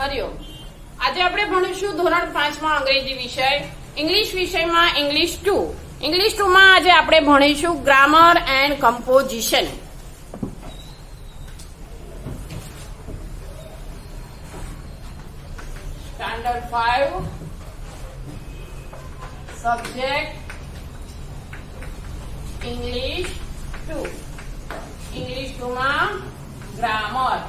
હરિઓમ. આજે આપણે ભણીશું ધોરણ 5 માં અંગ્રેજી વિષય. ઇંગ્લિશ વિષયમાં ઇંગ્લિશ 2. ઇંગ્લિશ 2 માં આજે આપણે ભણીશું grammar and composition. Standard 5 subject English 2. English 2 માં ગ્રામર.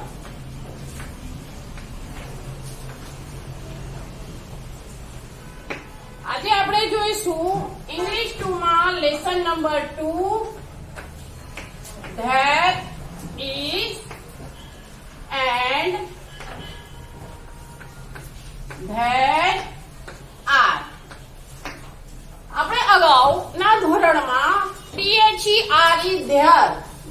આજે આપણે જોઈશું ઇંગ્લિશ 2 માં lesson number 2 that is and that are. આપણે અગાઉના ધોરણમાં ધેર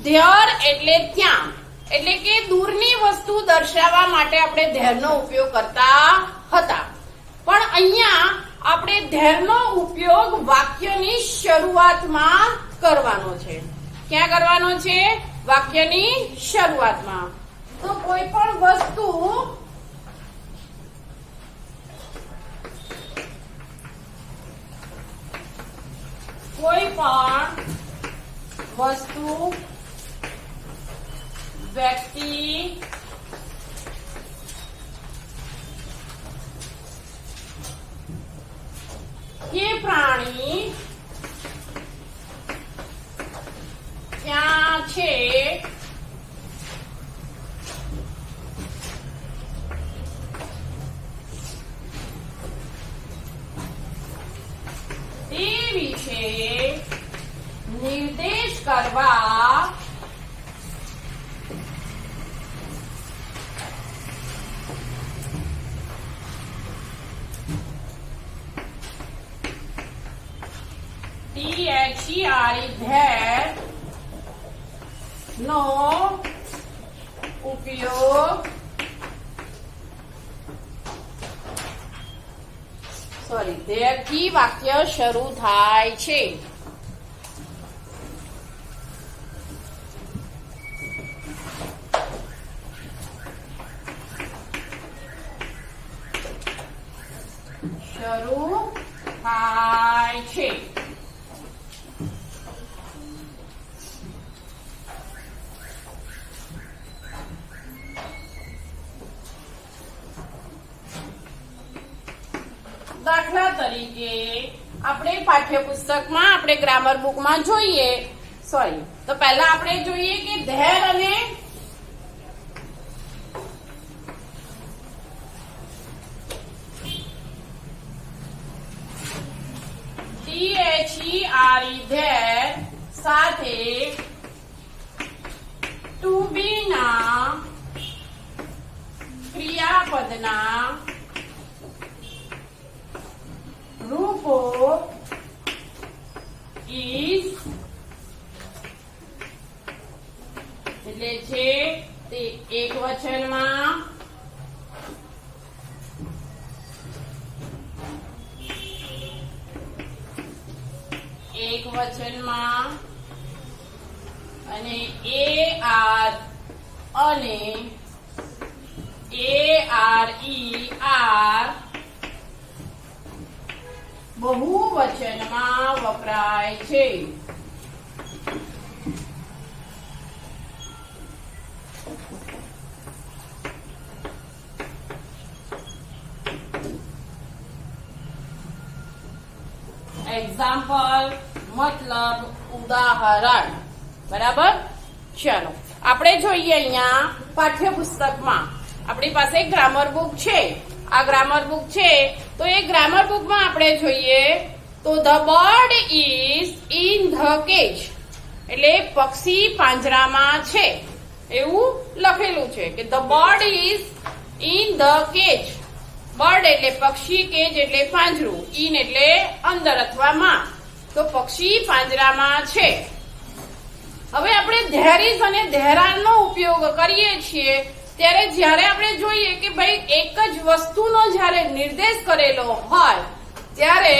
ધેર એટલે ત્યાં, એટલે કે દૂરની વસ્તુ દર્શાવવા માટે આપણે ધેરનો ઉપયોગ કરતા હતા. પણ અહીંયા આપણે ધેરનો ઉપયોગ વાક્યની શરૂઆતમાં કરવાનો છે. ક્યાં કરવાનો છે? વાક્યની શરૂઆતમાં. તો કોઈ પણ વસ્તુ વ્યક્તિ કે પ્રાણી ત્યાં છે તે વિશે નિર્દેશ કરવા ધેર નો ઉપયોગ ધેરથી વાક્ય શરૂ થાય છે. શરૂ થાય છે. દાખલા તરીકે આપણે પાઠ્યપુસ્તકમાં આપણે ગ્રામર બુકમાં જોઈએ, તો પહેલા આપણે જોઈએ કે ધેર અને ધેર સાથે ટુ બી ના ક્રિયાપદના રૂપો ઇઝ એટલે છે તે એકવચનમાં, અને AR અને ARER બહુવચનમાં વપરાય છે. એક્ઝામ્પલ મતલબ ઉદાહરણ. બરાબર. ચાલો આપણે જોઈએ અહીંયા પાઠ્યપુસ્તકમાં આપણી પાસે ગ્રામર બુક છે. આ ગ્રામર બુક છે તો એ ગ્રામર બુકમાં આપણે જોઈએ તો the bird is in the cage એટલે પક્ષી પાંજરામાં છે એવું લખેલું છે કે the bird is in the cage. Bird એટલે પક્ષી, કેજ એટલે પાંજરું, ઇન એટલે અંદર અથવા માં. તો પક્ષી પાંજરામાં છે. હવે આપણે ધેર ઇઝ અને ધેર આર નો ઉપયોગ કરીએ છીએ ત્યારે જ્યારે આપણે જોઈએ કે ભાઈ એક જ વસ્તુનો જ્યારે નિર્દેશ કરેલો હોય ત્યારે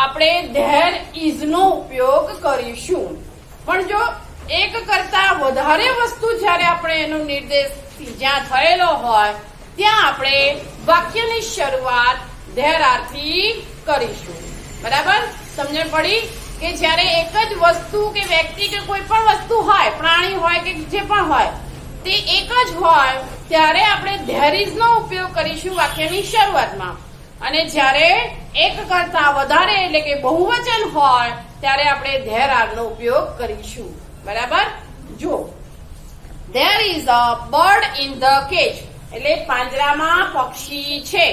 આપણે ધેર ઇઝ નો ઉપયોગ કરીશું. પણ જો એક કરતા વધારે વસ્તુ જ્યારે આપણે એનો નિર્દેશ જ્યાં થયેલો હોય ત્યાં આપણે વાક્યની શરૂઆત there are થી કરીશું. બરાબર? સમજણ પડી કે જ્યારે એક જ વસ્તુ કે વ્યક્તિ કે કોઈ પણ વસ્તુ હોય, પ્રાણી હોય કે જે પણ હોય, તે એક જ હોય ત્યારે આપણે there is નો ઉપયોગ કરીશું વાક્યની શરૂઆતમાં, અને જ્યારે એક કરતા વધારે એટલે કે બહુવચન હોય ત્યારે આપણે there are નો ઉપયોગ કરીશું. બરાબર? જો there is a bird in the cage એટલે પાંજરામાં પક્ષી છે.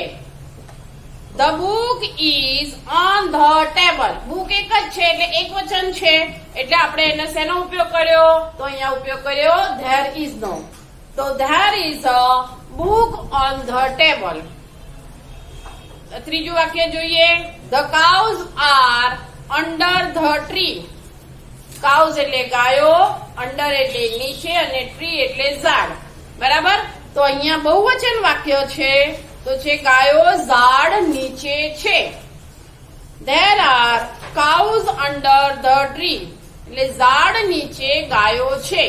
The book is on the table. book એક જ છે એટલે એક વચન છે એટલે આપણે એને શેનો ઉપયોગ કર્યો? તો અહીંયા ઉપયોગ કર્યો there is નો. તો there is a book on the table. ત્રીજું વાક્ય જોઈએ. The cows are under the tree. cows એટલે ગાયો, under એટલે નીચે અને tree એટલે ઝાડ. બરાબર? તો અહીંયા બહુવચન વાક્ય છે તો છે ગાયો ઝાડ નીચે છે. There are cows under the tree એટલે ઝાડ નીચે ગાયો છે.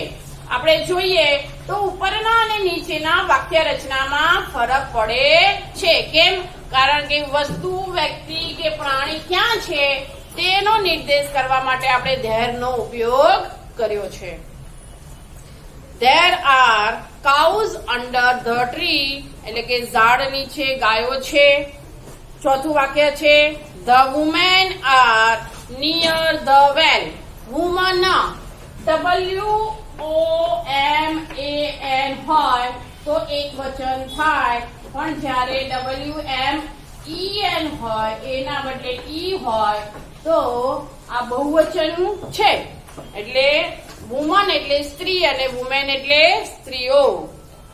આપણે જોઈએ તો ઉપરના અને નીચેના વાક્ય રચનામાં ફરક પડે છે. કેમ? કારણ કે વસ્તુ, વ્યક્તિ કે પ્રાણી ક્યાં છે તેનો નિર્દેશ કરવા માટે આપણે there નો ઉપયોગ કર્યો છે. There are cows under the tree એટલે કે ઝાડ નીચે ગાયો છે. ચોથું વાક્ય છે the women are near the well. woman WOMAN હોય તો એક વચન થાય, પણ જ્યારે WMEN હોય એના બદલે E હોય તો આ બહુવચન છે. એટલે વુમન એટલે સ્ત્રી અને વુમેન એટલે સ્ત્રીઓ.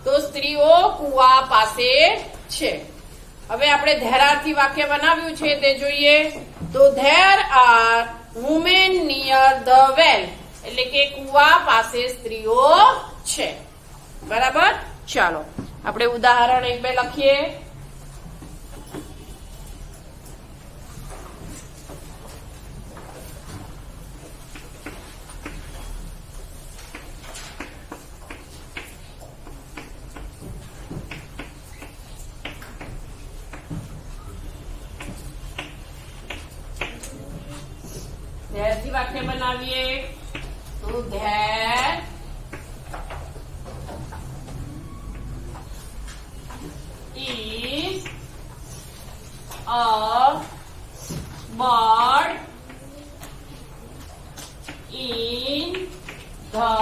તો સ્ત્રીઓ કુવા પાસે છે. હવે આપણે there are થી વાક્ય બનાવ્યું છે તે જોઈએ. તો there are women near the well એટલે કે કુવા પાસે સ્ત્રીઓ છે. બરાબર? ચાલો આપણે ઉદાહરણ 1-2 લખીએ. there થી વાક્ય બનાવીએ. તો there is a bird in the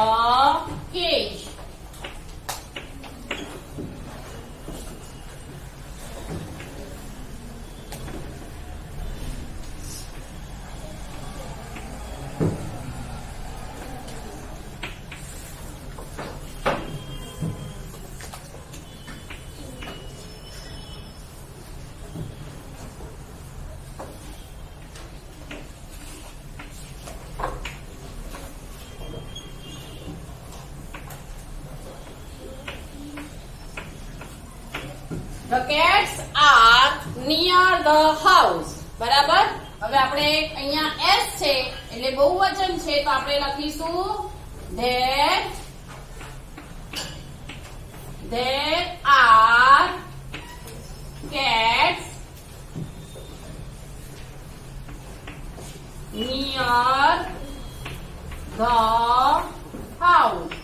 cage. The cats are near the house. બરાબર? હવે આપણે અહીંયા S છે એટલે બહુવચન છે તો આપણે લખીશું there are cats near the house.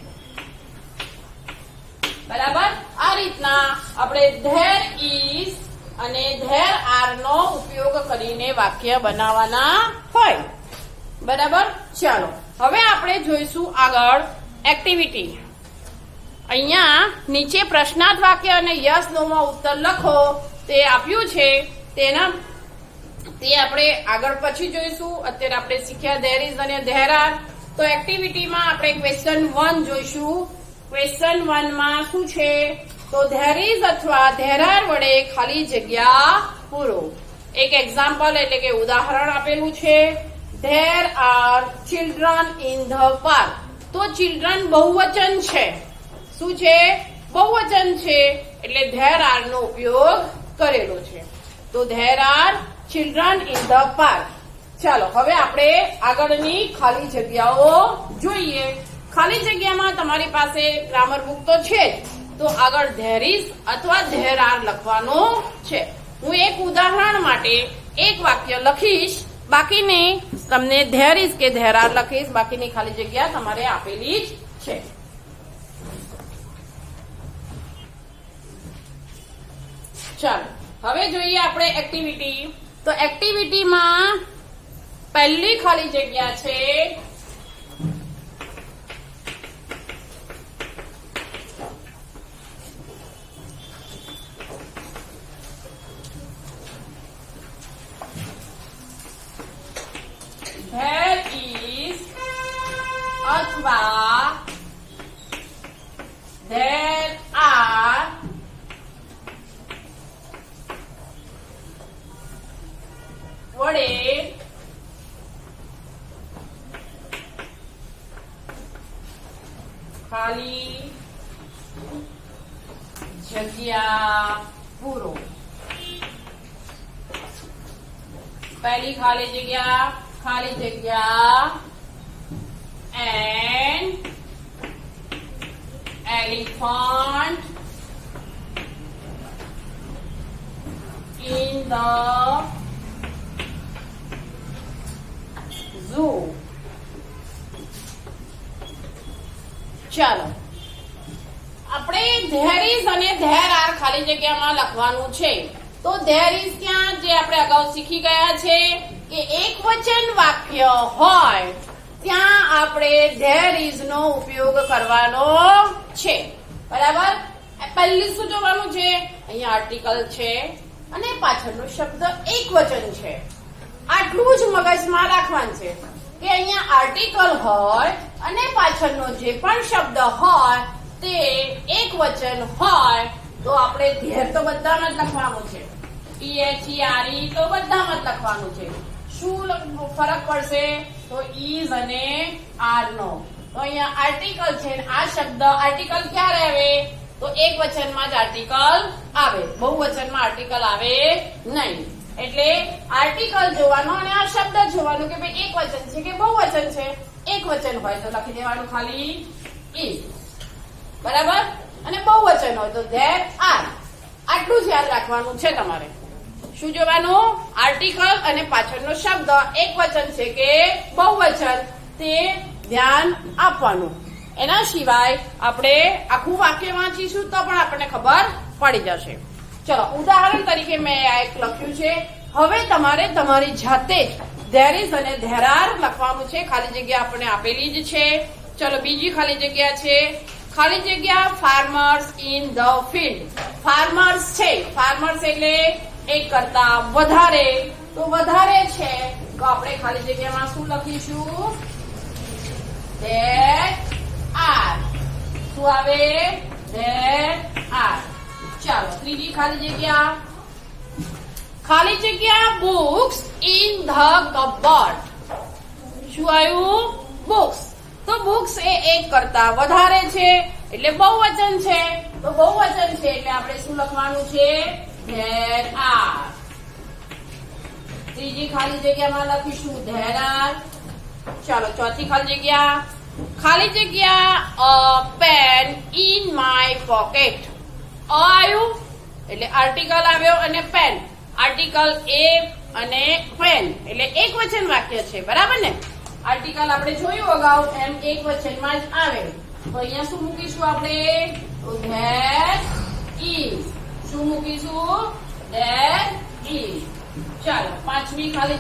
બરાબર? આ રીતના આપણે there is અને there are નો ઉપયોગ કરીને વાક્ય બનાવવાના હોય. બરાબર? ચાલો હવે આપણે જોઈશું આગળ એક્ટિવિટી. અહીંયા નીચે પ્રશ્નાર્થ વાક્ય અને યસ નો માં ઉત્તર લખો તે આપ્યું છે. તે આપણે આગળ પછી જોઈશું. અત્યારે આપણે શીખ્યા there is અને there are. તો એક્ટિવિટીમાં આપણે ક્વેશ્ચન 1 જોઈશું. ક્વેશ્ચન 1 માં શું છે? તો there is અથવા there are વડે ખાલી જગ્યા પૂરો. એક એક્ઝામ્પલ એટલે કે ઉદાહરણ આપેલું છે. there are children in the park. તો children બહુવચન છે. શું છે? બહુવચન છે એટલે there are નો ઉપયોગ કરેલો છે. તો there are children in the park. ચાલો હવે આપણે આગળની ખાલી જગ્યાઓ જોઈએ. ખાલી જગ્યામાં તમારી પાસે ગ્રામર બુક તો છે જ, તો આગળ ધેર ઇઝ અથવા ધેર આર લખવાનું છે. હું એક ઉદાહરણ માટે એક વાક્ય લખીશ, બાકીની તમને ધેર ઇઝ કે ધેર આર લખીશ, બાકીની ખાલી જગ્યા તમારે આપેલી જ છે. ચાલો હવે જોઈએ આપણે એક્ટિવિટી. તો એક્ટિવિટીમાં પહેલી ખાલી જગ્યા છે there is અથવા there are વડે ખાલી જગ્યા પૂરો. પહેલી ખાલી જગ્યા and elephant in the zoo. ચાલો આપણે ધેર ઇઝ અને ધેર આર ખાલી જગ્યામાં લખવાનું છે. તો ધેર ઇઝ ત્યાં જે આપણે અગાઉ શીખી ગયા છે કે એક વચન વાક્ય હોય ત્યાં આપણે ધેર ઇઝ નો ઉપયોગ કરવાનો છે. બરાબર. પહેલી શું જોવાનું છે? અહીંયા આર્ટિકલ છે અને પાછળનો શબ્દ એક વચન છે. આટલું જ મગજમાં રાખવાનું છે કે અહીંયા આર્ટિકલ હોય અને પાછળનો જે પણ શબ્દ હોય તે એક વચન હોય તો આપણે ધેર તો બધામાં જ લખવાનું છે. THERE તો બધામાં જ લખવાનું છે. શું ફરક પડશે? તો ઇઝ અને આર નો. તો અહીંયા આર્ટિકલ છે, આ શબ્દ આર્ટિકલ ક્યારે આવે? તો એક વચનમાં જ આર્ટિકલ આવે, બહુવચનમાં આર્ટિકલ આવે નહીં. એટલે આર્ટિકલ જોવાનો અને આ શબ્દ જોવાનું કે ભાઈ એક વચન છે કે બહુવચન છે. એક વચન હોય તો લખી દેવાનું ખાલી ઇઝ. બરાબર. અને બહુવચન હોય તો ધેર આર. આટલું જ યાદ રાખવાનું છે તમારે. શું જોવાનું? આર્ટિકલ અને પાછળનો શબ્દ એક વચન છે કે બહુવચન તે ધ્યાન આપવાનું. એના સિવાય આપણે આખું વાક્ય વાંચીશું તો પણ આપણને ખબર પડી જશે. ચલો ઉદાહરણ તરીકે મેં આ એક લખ્યું છે. હવે તમારે તમારી જાતે જ ધેર ઇઝ અને ધેર આર લખવાનું છે. ખાલી જગ્યા આપણને આપેલી જ છે. ચલો બીજી ખાલી જગ્યા છે ખાલી જગ્યા farmers in the field. Farmers છે, ફાર્મર્સ એટલે એક કરતા વધારે, તો વધારે છે તો આપણે ખાલી જગ્યામાં શું લખીશું? There are. શું આવે? There are. ચાલો ત્રીજી ખાલી જગ્યા બુક્સ ઇન ધ કબર્ડ. શું આવ્યું? બુક્સ. તો બુક્સ એ એક કરતા વધારે છે એટલે બહુવચન છે. તો બહુવચન છે એટલે આપણે શું લખવાનું છે? There are. ત્રીજી ખાલી જગ્યામાં લખીશું ધેર આર. ચાલો ચોથી ખાલી જગ્યા પેન ઇન માય પોકેટ. આવ્યું એટલે આર્ટિકલ આવ્યો અને પેન. આર્ટિકલ એ અને પેન એટલે એક વચન વાક્ય છે. બરાબર ને? આર્ટિકલ આપણે જોયું અગાઉ એમ એક વચનમાં જ આવે. તો અહીંયા શું મૂકીશું આપણે? તો ધેર ઇઝ. શું મૂકીશું? There is. ચાલો પાંચમી ખાલી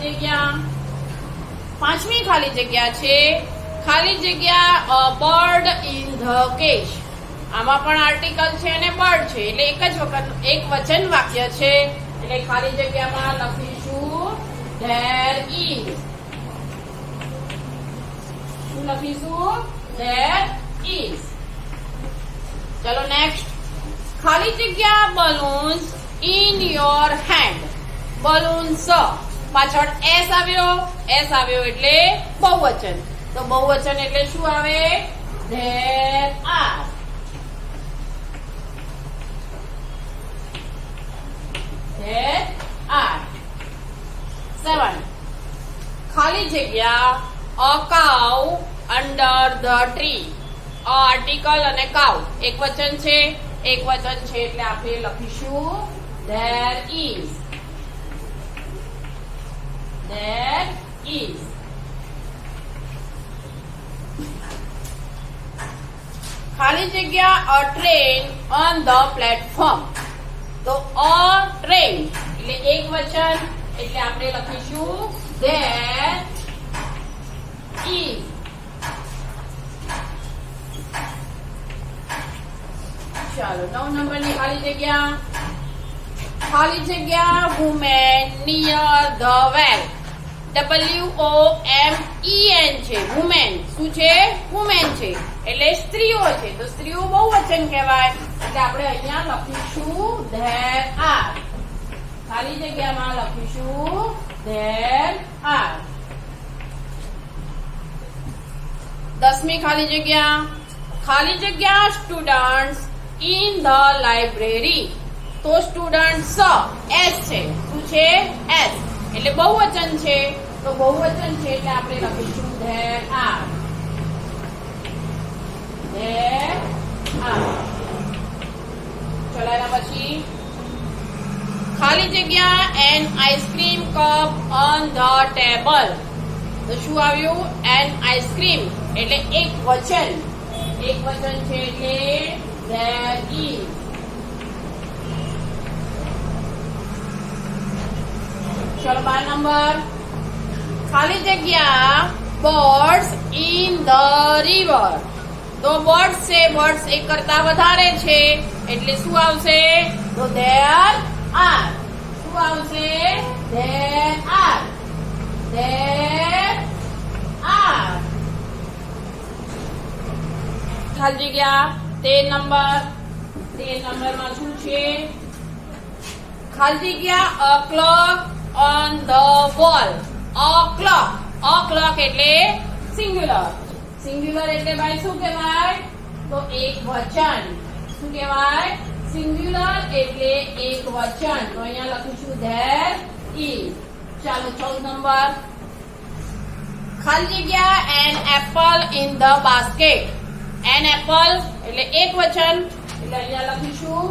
જગ્યા છે ખાલી જગ્યા બર્ડ ઇન ધ કેજ. આમાં પણ આર્ટિકલ છે અને બર્ડ છે એટલે એક જ વખત એક વચન વાક્ય છે એટલે ખાલી જગ્યામાં લખીશું ધેર ઇઝ. શું લખીશું? There is. ચલો નેક્સ્ટ ખાલી જગ્યા balloons in your hand. Balloons પાછળ એસ આવ્યો એટલે બહુવચન. તો બહુવચન એટલે શું આવે? There are. There are. 7 ખાલી જગ્યા અ કાઉ અંડર ધ ટ્રી. આર્ટિકલ અને કાઉ એક વચન છે એક વચન છે એટલે આપણે લખીશું there is. There is. ખાલી જગ્યા a train on the platform. તો a train એટલે એક વચન એટલે આપણે લખીશું there is. ચાલો 9 નંબરની ખાલી જગ્યા women near the well. WOMEN છે women. શું છે? women છે એટલે સ્ત્રીઓ છે. તો સ્ત્રીઓ બહુવચન કહેવાય એટલે આપણે અહીંયા લખીશું there are. ખાલી જગ્યામાં લખીશું there are. 10મી ખાલી જગ્યા સ્ટુડન્ટ્સ in the library. તો સ્ટુડન્ટ્સ S છે. શું છે? S એટલે બહુવચન છે. તો બહુવચન છે એટલે આપણે લખીશું there are. there are. ચલો એના પછી ખાલી જગ્યા an ice cream cup on the table. તો શું આવ્યું? an ice cream એટલે એક વચન છે એટલે there is. ચલો 12 નંબર ખાલી જગ્યા birds in the river. તો birds છે, birds એક કરતા વધારે છે એટલે શું આવશે? તો there are. શું આવશે? there are. there are. ખાલી જગ્યા 13 નંબરમાં શું છે? ખાલી જગ્યા a clock on the wall. a clock એટલે સિંગ્યુલર એટલે ભાઈ શું કહેવાય? તો એક વચન. શું કહેવાય? સિંગ્યુલર એટલે એક વચન. તો અહીંયા લખીશું there is. ચાલો 14 નંબર ખાલી જગ્યા an apple in the basket. an apple એટલે એક વચન એટલે અહીંયા લખીશું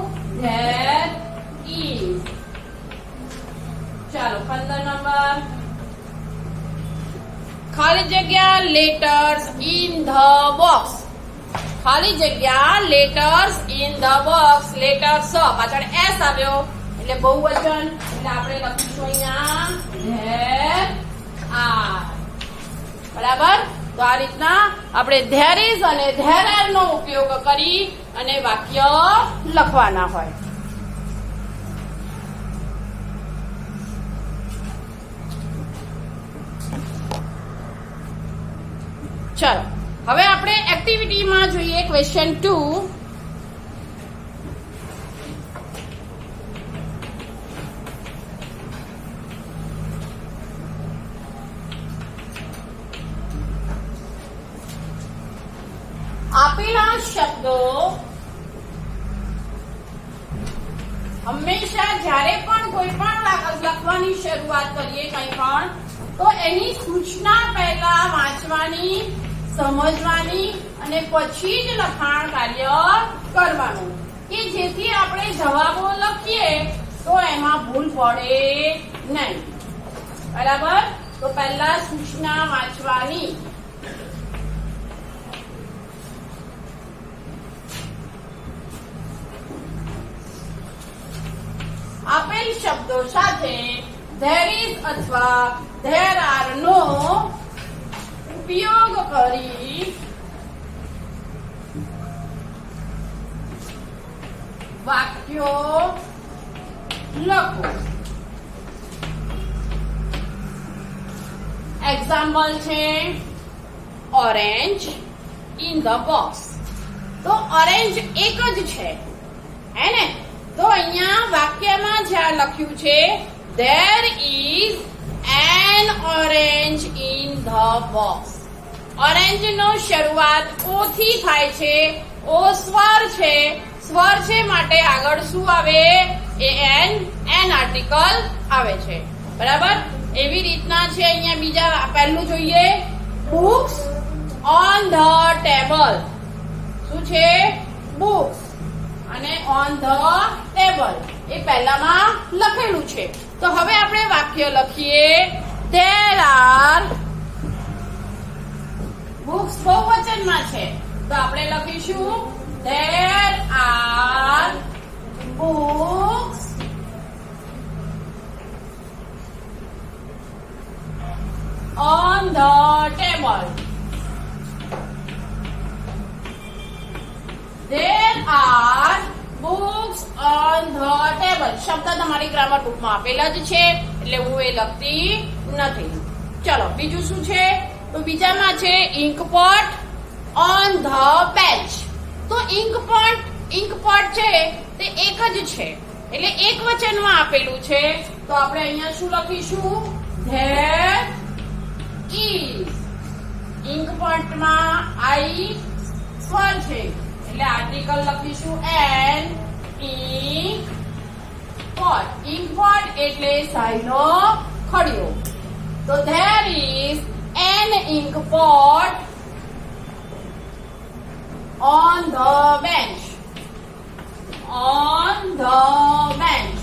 there is. ચાલો 15 નંબર ખાલી જગ્યા letters in the box. ખાલી જગ્યા letters in the box. letters પાછળ s આવ્યો એટલે બહુવચન એટલે આપણે લખીશું અહીંયા there are. બરાબર? તો આ રીતના આપણે there is અને there are નો ઉપયોગ કરી અને વાક્ય લખવાના હોય. ચલો હવે આપણે એક્ટિવિટીમાં જોઈએ ક્વેશ્ચન 2. આપેલા શબ્દો હંમેશા જ્યારે પણ કોઈ પણ લખવાની શરૂઆત કરીએ કંઈ પણ તો એની સૂચના પહેલા વાંચવાની, સમજવાની અને પછી જ લખાણ કાર્ય કરવાનું કે જેથી આપણે જવાબો લખીએ તો એમાં ભૂલ પડે નહીં. બરાબર? તો પહેલા સૂચના વાંચવાની. આપેલ શબ્દો સાથે there is અથવા there are નો ઉપયોગ કરી વાક્યો લખો. એક્ઝામ્પલ છે ઓરેન્જ ઇન ધ બોક્સ. તો ઓરેન્જ એક જ છે હે ને? તો અહીંયા વાક્યમાં જ્યાં લખ્યું છે there is an orange in the box. Orange નો શરૂઆત ઓ થી થાય છે. ઓ સ્વર છે માટે આગળ શું આવે? એન આર્ટિકલ આવે છે. બરાબર? એવી રીતના છે અહીંયા બીજા પહેલું જોઈએ books on the table. શું છે? books. અને ઓન ધ ટેબલ એ પહેલામાં લખેલું છે. તો હવે આપણે વાક્ય લખીએ. There are books બહુવચનમાં છે તો આપણે લખીશું there are books on the table. There are books on the table. શબ્દ તમારી ગ્રામર બુકમાં આપેલા જ છે એટલે હું એ લખતી નથી. ચલો બીજું શું છે? તો બીજામાં છે ink pot on the bench. તો ઇન્ક પોટ છે તે એક જ છે એટલે એક વચનમાં આપેલું છે તો આપણે અહીંયા શું લખીશું? there is. ઇન્ક પોટમાં આઈ સ્વર છે એટલે આર્ટિકલ લખીશું an. Ink pot. Ink pot એટલે શાહીનો ખડિયો. તો there is an ink pot on the bench. On the bench.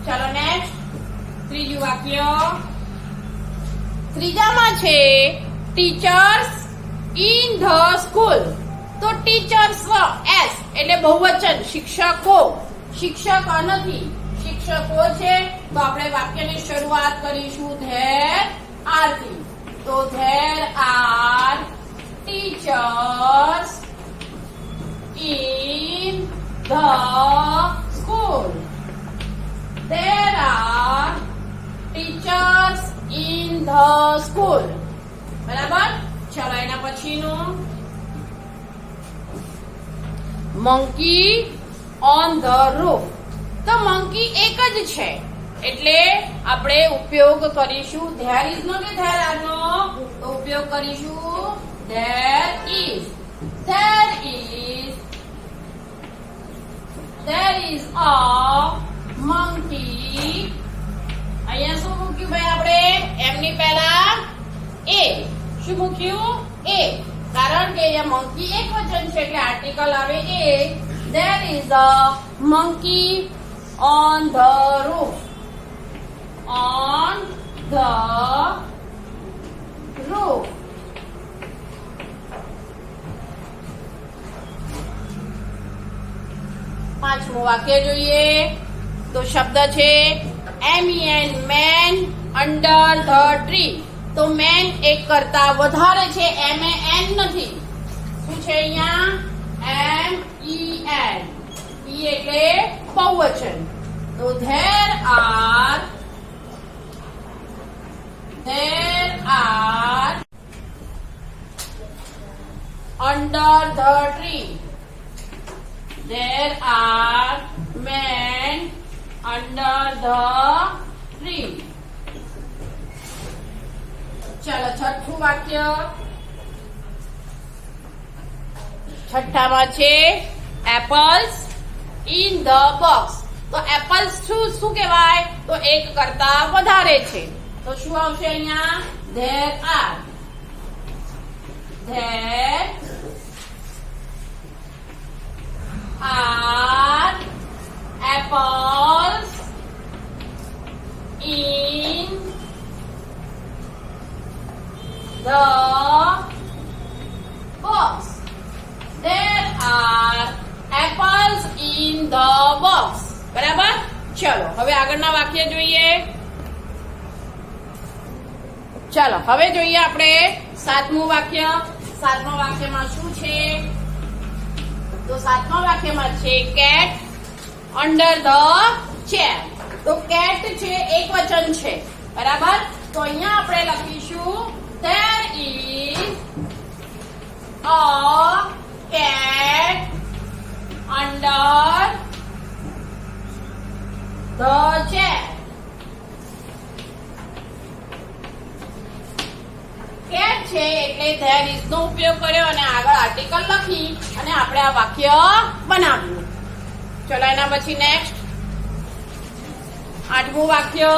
ચલો નેક્સ્ટ ત્રીજું વાક્ય. ત્રીજામાં છે ટીચર્સ ઇન ધ સ્કૂલ. તો ટીચર્સ એસ એટલે બહુવચન. શિક્ષકો નથી, શિક્ષકો છે તો આપણે વાક્યની શરૂઆત કરીશું there are થી. તો there are teachers in the school. There are teachers in the school. બરાબર. ચલો એના પછીનું monkey on the roof. તો મંકી એક જ છે એટલે આપણે ઉપયોગ કરીશું there is નો કે there are નો. તો ઉપયોગ કરીશું there is. There is a monkey. અહીંયા શું મૂક્યું ભાઈ આપણે? એમની પહેલા એ. શું મૂક્યું? એ. કારણ કે અહીંયા મંકી એક વચન છે એટલે આર્ટિકલ આવે એ. There is a monkey on the roof. On the roof. પાંચમું વાક્ય જોઈએ તો શબ્દ છે MEN man under the tree. તો મેન એક કરતા વધારે છે, MAN નથી. શું છે અહીંયા? MEN. એટલે બહુવચન. તો there are under the tree. There are men under the tree. ચાલો છઠ્ઠું વાક્ય. છઠ્ઠામાં છે એપલ્સ ઇન ધ બોક્સ. તો એપલ્સ શું કહેવાય? તો એક કરતા વધારે છે તો શું આવશે અહીંયા? there are apples in the box. There are apples in the box. બરાબર. ચલો હવે આગળના વાક્ય જોઈએ. ચાલો હવે જોઈએ આપણે સાતમું વાક્ય. સાતમા વાક્યમાં શું છે? તો સાતમા વાક્યમાં છે કેટ અંડર ધ ચેર. તો કેટ છે એક વચન છે બરાબર. તો અહીંયા આપણે લખીશું there is a cat under the chair. Cat છે એટલે there is નો ઉપયોગ કર્યો અને આગળ આર્ટિકલ લખી અને આપણે આ વાક્ય બનાવ્યું. ચલો એના પછી નેક્સ્ટ આઠમું વાક્ય.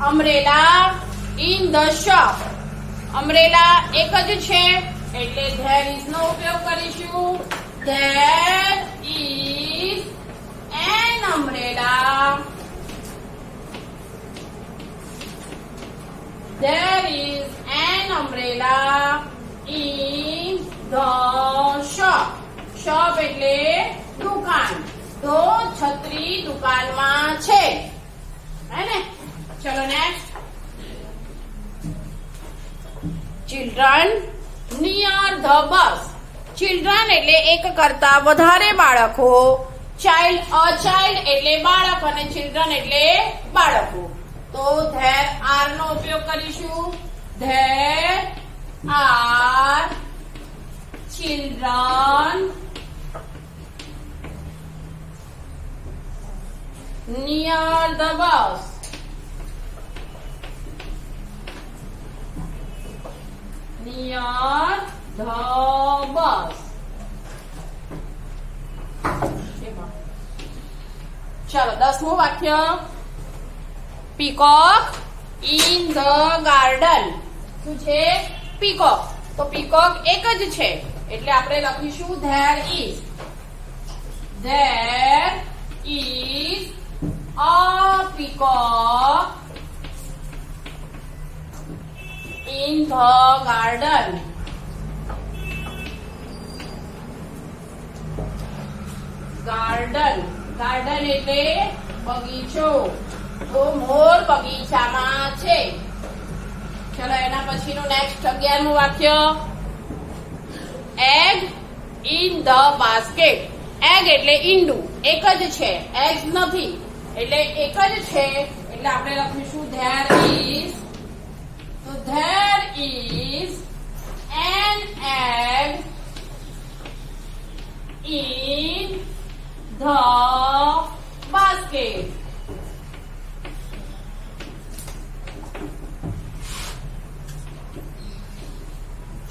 umbrella in the shop. Umbrella એક જ છે એટલે there is નો ઉપયોગ કરીશું. There is an umbrella. There is an umbrella in the shop. Shop એટલે દુકાન. તો છત્રી દુકાનમાં છે. હે ને? ચલો next. Children near the bus. Children એટલે એક કરતા વધારે બાળકો. Child a child એટલે બાળક અને children એટલે બાળકો. તો there are નો ઉપયોગ કરીશું. There are children near the bus. Near the bus. ચલો 10મું વાક્ય. Peacock in the garden. શું છે? Peacock. તો peacock એક જ છે એટલે આપણે લખીશું there is. There is a peacock in the garden. Garden. Garden એટલે બગીચો. તો મોર બગીચામાં છે. ચલો એના પછીનું નેક્સ્ટ 11મું વાક્ય. Egg in the basket. Egg એટલે ઈંડું. એક જ છે. eggs નથી એટલે એક જ છે એટલે આપણે લખીશું there is. So there is an egg in the basket.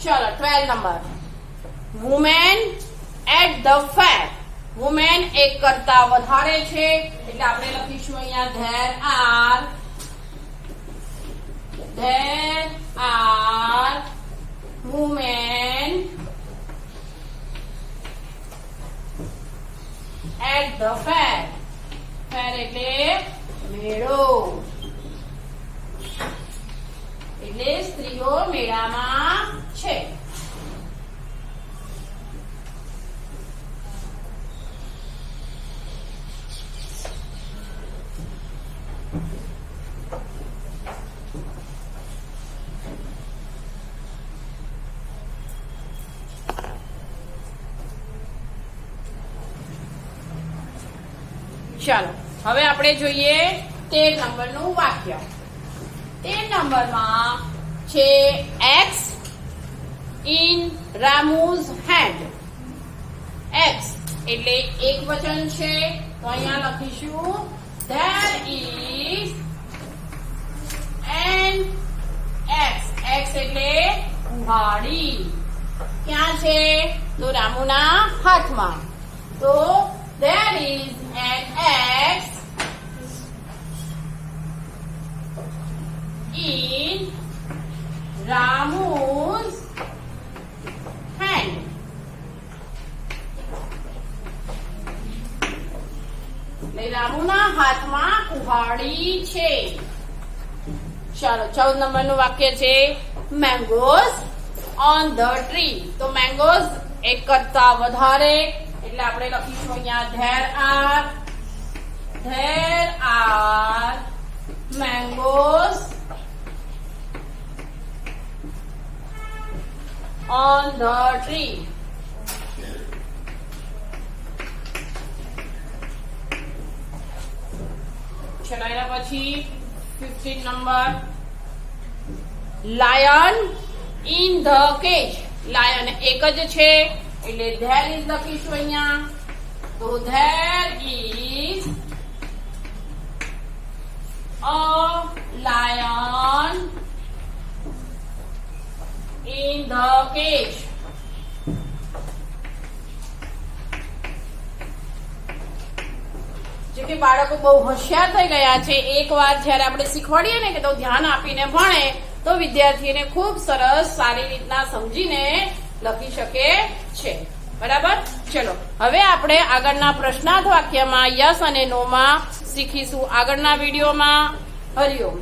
ચલો 12 number. Women at the fair. Women એક કરતા વધારે છે એટલે આપણે લખીશું અહીંયા there are women at the fair. fair એટલે મેળો એટલે સ્ત્રીઓ મેળામાં છે. ચાલો હવે આપણે જોઈએ 13 નંબરનું વાક્ય. 13 નંબરમાં છે X in Ramu's hand. X એટલે એક વચન છે તો અહીંયા લખીશું there is an X. X એટલે કુહાડી. ક્યાં છે? તો રામુના હાથમાં. તો there is an X in Ramu's hand. રામુના હાથમાં કુહાડી છે. ચાલો 14 નંબરનું વાક્ય છે mangoes on the tree. તો mangoes એક કરતા વધારે એટલે આપણે લખીશું અહીંયા there are mangoes on the tree. ચલો એના પછી 15 number lion in the cage. lion એક જ છે એટલે there is લખીશું અહીંયા. તો there is a lion in the cage. જે કે બાળકો બહુ હોશિયાર થઈ ગયા છે. એક વાર જ્યારે આપણે શીખવાડીએ ને કે તો ધ્યાન આપીને ભણે તો વિદ્યાર્થીને ખૂબ સરસ સારી રીતના સમજીને લખી શકે છે. બરાબર. ચલો હવે આપણે આગળના પ્રશ્નાર્થ વાક્યમાં યસ અને નો માં શીખીશું આગળના વિડીયોમાં. હરિઓમ.